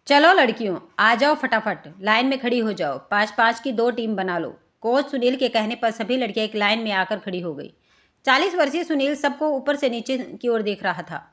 चलो लड़कियों, आ जाओ फटाफट, लाइन में खड़ी हो जाओ। 5-5 की 2 टीम बना लो। कोच सुनील के कहने पर सभी लड़कियां एक लाइन में आकर खड़ी हो गई। 40 वर्षीय सुनील सबको ऊपर से नीचे की ओर देख रहा था।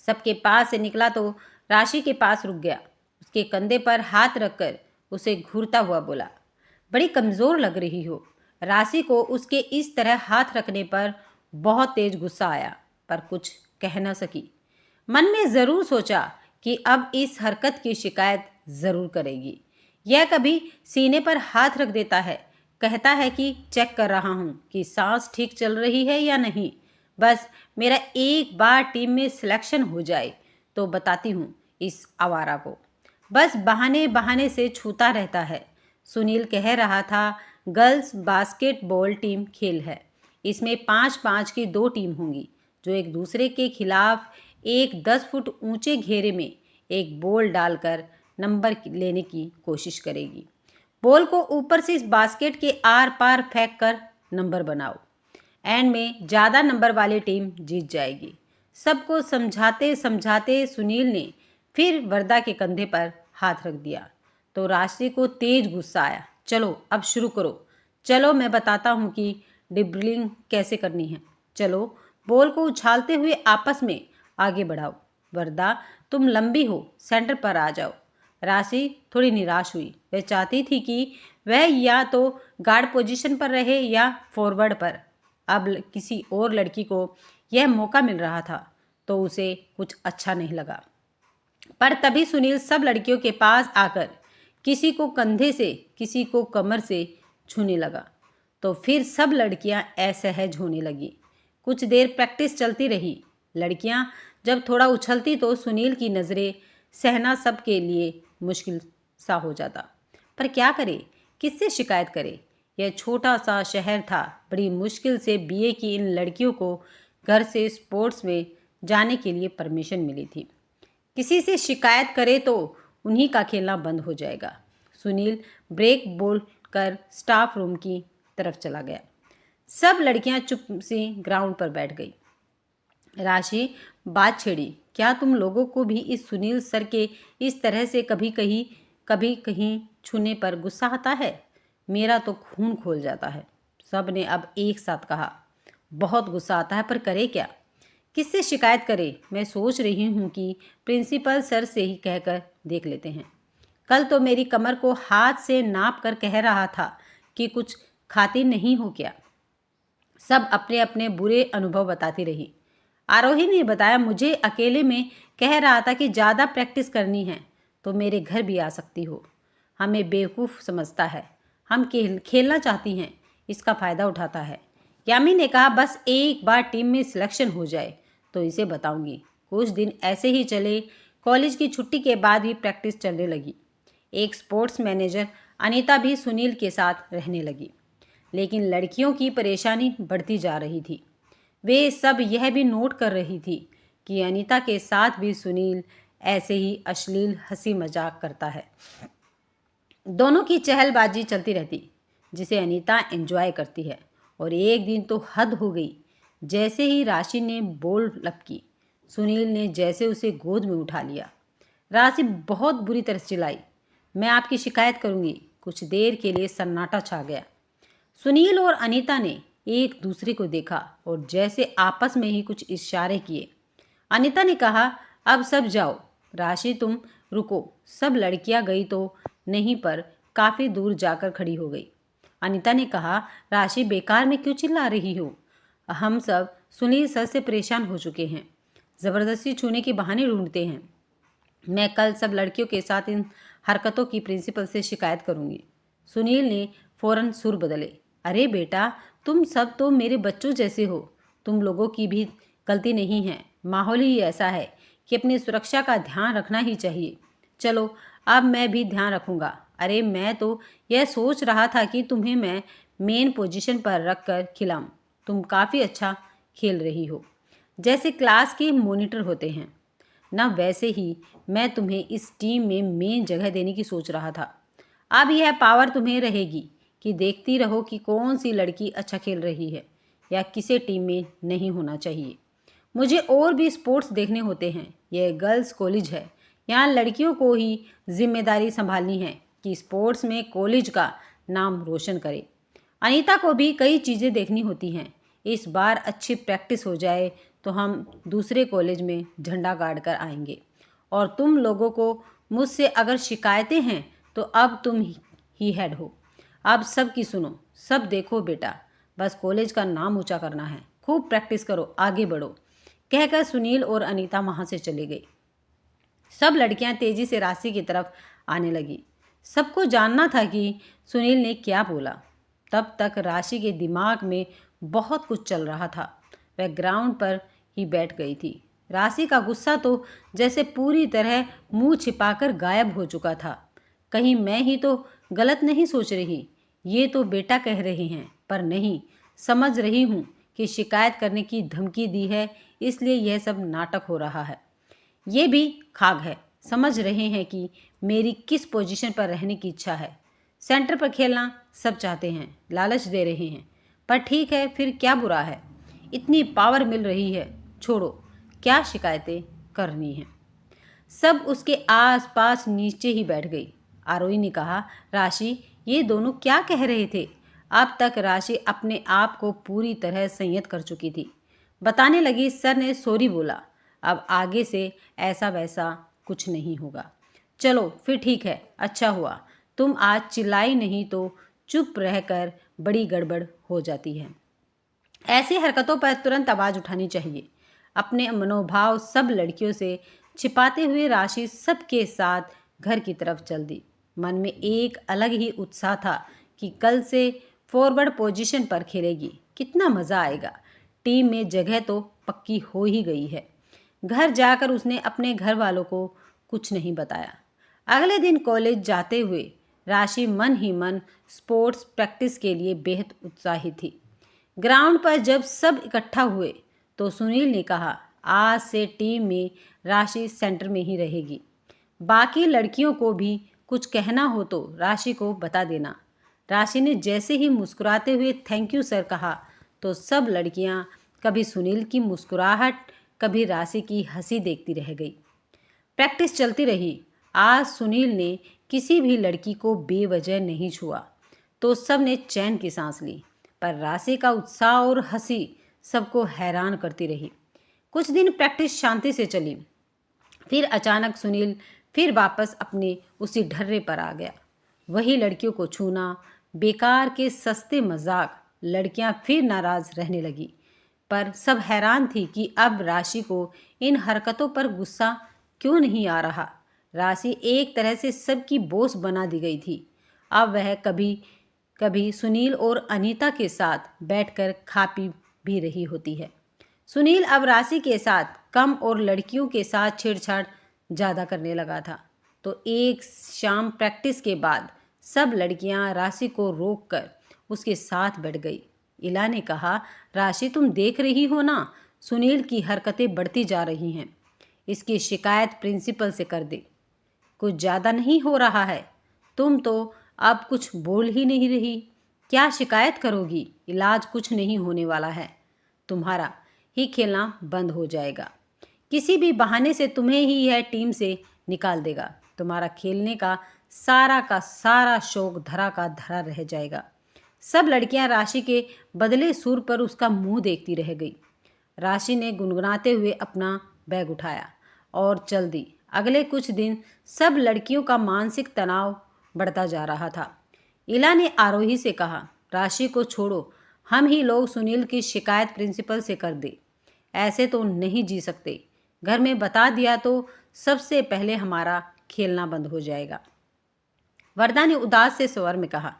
सबके पास से निकला तो राशि के पास रुक गया। उसके कंधे पर हाथ रखकर उसे घूरता हुआ बोला, बड़ी कमज़ोर लग रही हो। राशि को उसके इस तरह हाथ रखने पर बहुत तेज गुस्सा आया, पर कुछ कह न सकी। मन में ज़रूर सोचा कि अब इस हरकत की शिकायत ज़रूर करेगी। यह कभी सीने पर हाथ रख देता है, कहता है कि चेक कर रहा हूँ कि सांस ठीक चल रही है या नहीं। बस मेरा एक बार टीम में सिलेक्शन हो जाए तो बताती हूँ इस आवारा को। बस बहाने बहाने से छूता रहता है। सुनील कह रहा था, गर्ल्स बास्केटबॉल टीम खेल है। इसमें 5-5 की 2 टीम होंगी जो एक दूसरे के खिलाफ एक 10 फुट ऊंचे घेरे में एक बॉल डालकर नंबर लेने की कोशिश करेगी। बॉल को ऊपर से इस बास्केट के आर पार फेंक कर नंबर बनाओ। एंड में ज़्यादा नंबर वाली टीम जीत जाएगी। सबको समझाते समझाते सुनील ने फिर वरदा के कंधे पर हाथ रख दिया तो राशि को तेज गुस्सा आया। चलो अब शुरू करो। चलो मैं बताता हूँ कि ड्रिबलिंग कैसे करनी है। चलो बॉल को उछालते हुए आपस में आगे बढ़ाओ। वरदा तुम लंबी हो, सेंटर पर आ जाओ। राशि थोड़ी निराश हुई। वह चाहती थी कि वह या तो गार्ड पोजीशन पर रहे या फॉरवर्ड पर। अब किसी और लड़की को यह मौका मिल रहा था तो उसे कुछ अच्छा नहीं लगा। पर तभी सुनील सब लड़कियों के पास आकर किसी को कंधे से, किसी को कमर से छूने लगा तो फिर सब लड़कियां असहज होने लगी। कुछ देर प्रैक्टिस चलती रही। लड़कियां जब थोड़ा उछलती तो सुनील की नज़रें सहना सब के लिए मुश्किल सा हो जाता। पर क्या करे, किससे शिकायत करे। यह छोटा सा शहर था। बड़ी मुश्किल से बीए की इन लड़कियों को घर से स्पोर्ट्स में जाने के लिए परमिशन मिली थी। किसी से शिकायत करे तो उन्हीं का खेलना बंद हो जाएगा। सुनील ब्रेक बोल कर स्टाफ रूम की तरफ चला गया। सब लड़कियां चुप से ग्राउंड पर बैठ गई। राशि बात छेड़ी, क्या तुम लोगों को भी इस सुनील सर के इस तरह से कभी कहीं छूने पर गुस्सा आता है? मेरा तो खून खोल जाता है। सब ने अब एक साथ कहा, बहुत गुस्सा आता है, पर करे क्या? किससे शिकायत करे? मैं सोच रही हूँ कि प्रिंसिपल सर से ही कहकर देख लेते हैं। कल तो मेरी कमर को हाथ से नाप कर कह रहा था कि कुछ खाती नहीं हो क्या। सब अपने अपने बुरे अनुभव बताती रही। आरोही ने बताया, मुझे अकेले में कह रहा था कि ज़्यादा प्रैक्टिस करनी है तो मेरे घर भी आ सकती हो। हमें बेवकूफ़ समझता है। हम खेलना चाहती हैं, इसका फ़ायदा उठाता है। यामी ने कहा, बस एक बार टीम में सिलेक्शन हो जाए तो इसे बताऊंगी। कुछ दिन ऐसे ही चले। कॉलेज की छुट्टी के बाद भी प्रैक्टिस चलने लगी। एक स्पोर्ट्स मैनेजर अनीता भी सुनील के साथ रहने लगी। लेकिन लड़कियों की परेशानी बढ़ती जा रही थी। वे सब यह भी नोट कर रही थी कि अनीता के साथ भी सुनील ऐसे ही अश्लील हंसी मजाक करता है। दोनों की चहलबाजी चलती रहती जिसे अनीता एंजॉय करती है। और एक दिन तो हद हो गई। जैसे ही राशि ने बोल लपकी, सुनील ने जैसे उसे गोद में उठा लिया। राशि बहुत बुरी तरह चिल्लाई, मैं आपकी शिकायत करूंगी। कुछ देर के लिए सन्नाटा छा गया। सुनील और अनीता ने एक दूसरे को देखा और जैसे आपस में ही कुछ इशारे किए। अनीता ने कहा, अब सब जाओ। राशि तुम रुको। सब लड़कियां गई तो नहीं, पर काफ़ी दूर जाकर खड़ी हो गई। अनीता ने कहा, राशि बेकार में क्यों चिल्ला रही हो? हम सब सुनील सर से परेशान हो चुके हैं। ज़बरदस्ती छूने के बहाने ढूंढते हैं। मैं कल सब लड़कियों के साथ इन हरकतों की प्रिंसिपल से शिकायत करूंगी। सुनील ने फौरन सुर बदले, अरे बेटा, तुम सब तो मेरे बच्चों जैसे हो। तुम लोगों की भी गलती नहीं है। माहौल ही ऐसा है कि अपनी सुरक्षा का ध्यान रखना ही चाहिए। चलो अब मैं भी ध्यान रखूंगा। अरे मैं तो यह सोच रहा था कि तुम्हें मैं मेन पोजीशन पर रख कर खिलाऊं। तुम काफ़ी अच्छा खेल रही हो, जैसे क्लास के मॉनिटर होते हैं ना, वैसे ही मैं तुम्हें इस टीम में मेन जगह देने की सोच रहा था। अब यह पावर तुम्हें रहेगी कि देखती रहो कि कौन सी लड़की अच्छा खेल रही है या किसे टीम में नहीं होना चाहिए। मुझे और भी स्पोर्ट्स देखने होते हैं। यह गर्ल्स कॉलेज है, यहाँ लड़कियों को ही जिम्मेदारी संभालनी है कि स्पोर्ट्स में कॉलेज का नाम रोशन करे। अनीता को भी कई चीज़ें देखनी होती हैं। इस बार अच्छी प्रैक्टिस हो जाए तो हम दूसरे कॉलेज में झंडा गाड़ कर आएंगे। और तुम लोगों को मुझसे अगर शिकायतें हैं तो अब तुम ही हेड हो। अब सब की सुनो, सब देखो बेटा, बस कॉलेज का नाम ऊंचा करना है। खूब प्रैक्टिस करो, आगे बढ़ो, कहकर सुनील और अनीता वहाँ से चले गए। सब लड़कियां तेजी से राशि की तरफ आने लगी। सबको जानना था कि सुनील ने क्या बोला। तब तक राशि के दिमाग में बहुत कुछ चल रहा था। वह ग्राउंड पर ही बैठ गई थी। राशि का गुस्सा तो जैसे पूरी तरह मुंह छिपाकर गायब हो चुका था। कहीं मैं ही तो गलत नहीं सोच रही, ये तो बेटा कह रहे हैं, पर नहीं, समझ रही हूँ कि शिकायत करने की धमकी दी है, इसलिए यह सब नाटक हो रहा है। ये भी खाग है, समझ रहे हैं कि मेरी किस पोजीशन पर रहने की इच्छा है। सेंटर पर खेलना सब चाहते हैं, लालच दे रहे हैं, पर ठीक है, फिर क्या बुरा है। इतनी पावर मिल रही है, छोड़ो, क्या शिकायतें करनी हैं। सब उसके आस पास नीचे ही बैठ गई। आरोही ने कहा, राशि, ये दोनों क्या कह रहे थे। अब तक राशि अपने आप को पूरी तरह संयत कर चुकी थी। बताने लगी, सर ने सॉरी बोला, अब आगे से ऐसा वैसा कुछ नहीं होगा। चलो फिर ठीक है, अच्छा हुआ तुम आज चिल्लाई नहीं तो चुप रहकर बड़ी गड़बड़ हो जाती है। ऐसी हरकतों पर तुरंत आवाज़ उठानी चाहिए। अपने मनोभाव सब लड़कियों से छिपाते हुए राशि सबके साथ घर की तरफ चल दी। मन में एक अलग ही उत्साह था कि कल से फॉरवर्ड पोजीशन पर खेलेगी, कितना मज़ा आएगा। टीम में जगह तो पक्की हो ही गई है। घर जाकर उसने अपने घर वालों को कुछ नहीं बताया। अगले दिन कॉलेज जाते हुए राशि मन ही मन स्पोर्ट्स प्रैक्टिस के लिए बेहद उत्साहित थी। ग्राउंड पर जब सब इकट्ठा हुए तो सुनील ने कहा, आज से टीम में राशि सेंटर में ही रहेगी। बाकी लड़कियों को भी कुछ कहना हो तो राशि को बता देना। राशि ने जैसे ही मुस्कुराते हुए थैंक यू सर कहा तो सब लड़कियां कभी सुनील की मुस्कुराहट, कभी राशि की हंसी देखती रह गई। प्रैक्टिस चलती रही। आज सुनील ने किसी भी लड़की को बेवजह नहीं छुआ तो सब ने चैन की सांस ली, पर राशि का उत्साह और हंसी सबको हैरान करती रही। कुछ दिन प्रैक्टिस शांति से चली। फिर अचानक सुनील फिर वापस अपने उसी ढर्रे पर आ गया। वही लड़कियों को छूना, बेकार के सस्ते मजाक। लड़कियां फिर नाराज रहने लगी, पर सब हैरान थी कि अब राशि को इन हरकतों पर गुस्सा क्यों नहीं आ रहा। राशि एक तरह से सबकी बॉस बना दी गई थी। अब वह कभी कभी सुनील और अनीता के साथ बैठकर खा पी भी रही होती है। सुनील अब राशि के साथ कम और लड़कियों के साथ छेड़छाड़ ज़्यादा करने लगा था। तो एक शाम प्रैक्टिस के बाद सब लड़कियां राशि को रोककर उसके साथ बैठ गई। इला ने कहा, राशि तुम देख रही हो ना, सुनील की हरकतें बढ़ती जा रही हैं। इसकी शिकायत प्रिंसिपल से कर दे। कुछ ज़्यादा नहीं हो रहा है? तुम तो अब कुछ बोल ही नहीं रही। क्या शिकायत करोगी? इलाज कुछ नहीं होने वाला है, तुम्हारा ही खेलना बंद हो जाएगा। किसी भी बहाने से तुम्हें ही यह टीम से निकाल देगा। तुम्हारा खेलने का सारा शौक धरा का धरा रह जाएगा। सब लड़कियां राशि के बदले सुर पर उसका मुंह देखती रह गई। राशि ने गुनगुनाते हुए अपना बैग उठाया और चल दी। अगले कुछ दिन सब लड़कियों का मानसिक तनाव बढ़ता जा रहा था। इला ने आरोही से कहा, राशि को छोड़ो, हम ही लोग सुनील की शिकायत प्रिंसिपल से कर दे। ऐसे तो नहीं जी सकते। घर में बता दिया तो सबसे पहले हमारा खेलना बंद हो जाएगा। वरदा ने उदास से स्वर में कहा,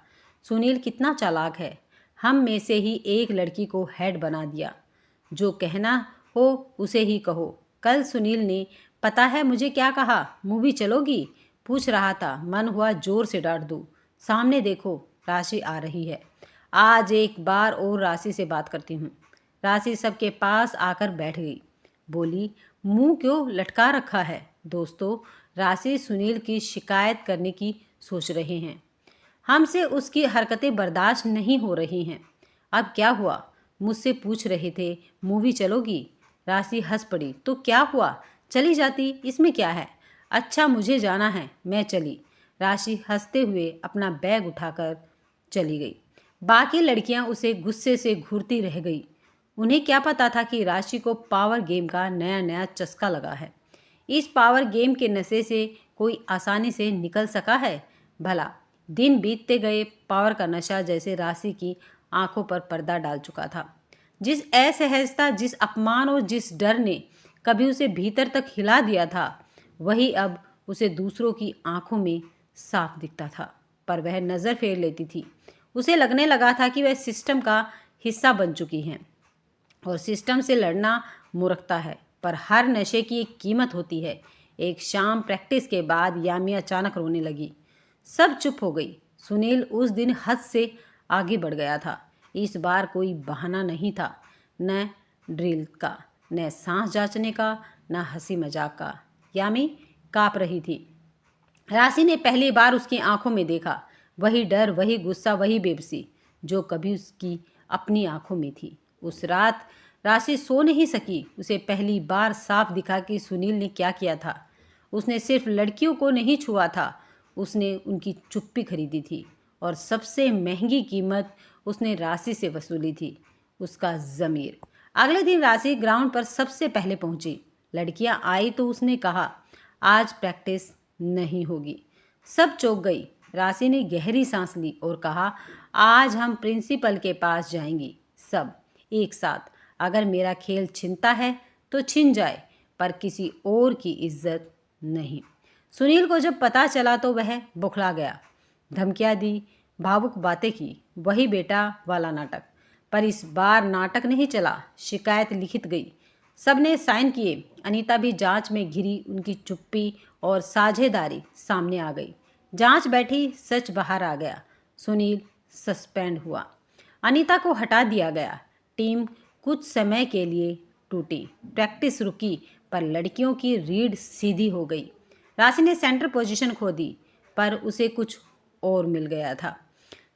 सुनील कितना चालाक है। हम में से ही एक लड़की को हेड बना दिया। जो कहना हो उसे ही कहो। कल सुनील ने पता है मुझे क्या कहा, मूवी चलोगी? पूछ रहा था। मन हुआ जोर से डांट दूं। सामने देखो, राशि आ रही है। आज एक बार और राशि से बात करती हूँ। राशि सबके पास आकर बैठ गई। बोली, मुंह क्यों लटका रखा है? दोस्तों, राशि सुनील की शिकायत करने की सोच रहे हैं। हमसे उसकी हरकतें बर्दाश्त नहीं हो रही हैं। अब क्या हुआ? मुझसे पूछ रहे थे मूवी चलोगी? राशि हंस पड़ी। तो क्या हुआ, चली जाती, इसमें क्या है? अच्छा मुझे जाना है, मैं चली। राशि हंसते हुए अपना बैग उठाकर चली गई। बाकी लड़कियां उसे गुस्से से घूरती रह गई। उन्हें क्या पता था कि राशि को पावर गेम का नया नया चस्का लगा है। इस पावर गेम के नशे से कोई आसानी से निकल सका है भला? दिन बीतते गए, पावर का नशा जैसे राशि की आंखों पर पर्दा डाल चुका था। जिस असहजता, जिस अपमान और जिस डर ने कभी उसे भीतर तक हिला दिया था, वही अब उसे दूसरों की आंखों में साफ दिखता था। पर वह नज़र फेर लेती थी। उसे लगने लगा था कि वह सिस्टम का हिस्सा बन चुकी हैं और सिस्टम से लड़ना मूर्खता है। पर हर नशे की एक कीमत होती है। एक शाम प्रैक्टिस के बाद यामी अचानक रोने लगी। सब चुप हो गई। सुनील उस दिन हद से आगे बढ़ गया था। इस बार कोई बहाना नहीं था, न ड्रिल का, न सांस जांचने का, न हंसी मजाक का। यामी काँप रही थी। राशि ने पहली बार उसकी आंखों में देखा, वही डर, वही गुस्सा, वही बेबसी जो कभी उसकी अपनी आंखों में थी। उस रात राशि सो नहीं सकी। उसे पहली बार साफ दिखा कि सुनील ने क्या किया था। उसने सिर्फ लड़कियों को नहीं छुआ था, उसने उनकी चुप्पी खरीदी थी और सबसे महंगी कीमत उसने राशि से वसूली थी, उसका ज़मीर। अगले दिन राशि ग्राउंड पर सबसे पहले पहुंची। लड़कियां आई तो उसने कहा, आज प्रैक्टिस नहीं होगी। सब चौंक गई। राशि ने गहरी सांस ली और कहा, आज हम प्रिंसिपल के पास जाएंगी, सब एक साथ। अगर मेरा खेल छिनता है तो छिन जाए, पर किसी और की इज्जत नहीं। सुनील को जब पता चला तो वह बौखला गया। धमकियां दी, भावुक बातें की, वही बेटा वाला नाटक। पर इस बार नाटक नहीं चला, शिकायत लिखित गई। सबने साइन किए। अनीता भी जांच में घिरी। उनकी चुप्पी और साझेदारी सामने आ गई। जांच बैठी, सच बाहर आ गया। सुनील सस्पेंड हुआ। अनीता को हटा दिया गया। टीम कुछ समय के लिए टूटी। प्रैक्टिस रुकी, पर लड़कियों की रीढ़ सीधी हो गई। राशि ने सेंटर पोजीशन खो दी, पर उसे कुछ और मिल गया था,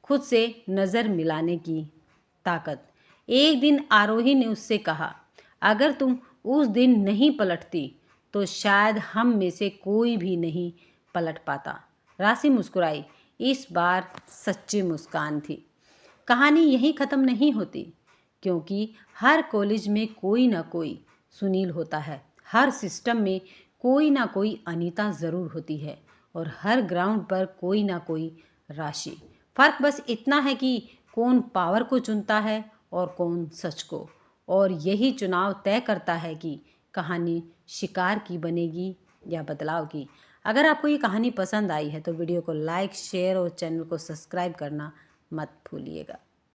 खुद से नज़र मिलाने की ताकत। एक दिन आरोही ने उससे कहा, अगर तुम उस दिन नहीं पलटती तो शायद हम में से कोई भी नहीं पलट पाता। राशि मुस्कुराई। इस बार सच्ची मुस्कान थी। कहानी यहीं ख़त्म नहीं होती, क्योंकि हर कॉलेज में कोई ना कोई सुनील होता है, हर सिस्टम में कोई ना कोई अनीता ज़रूर होती है और हर ग्राउंड पर कोई ना कोई राशि। फ़र्क बस इतना है कि कौन पावर को चुनता है और कौन सच को। और यही चुनाव तय करता है कि कहानी शिकार की बनेगी या बदलाव की। अगर आपको ये कहानी पसंद आई है तो वीडियो को लाइक, शेयर और चैनल को सब्सक्राइब करना मत भूलिएगा।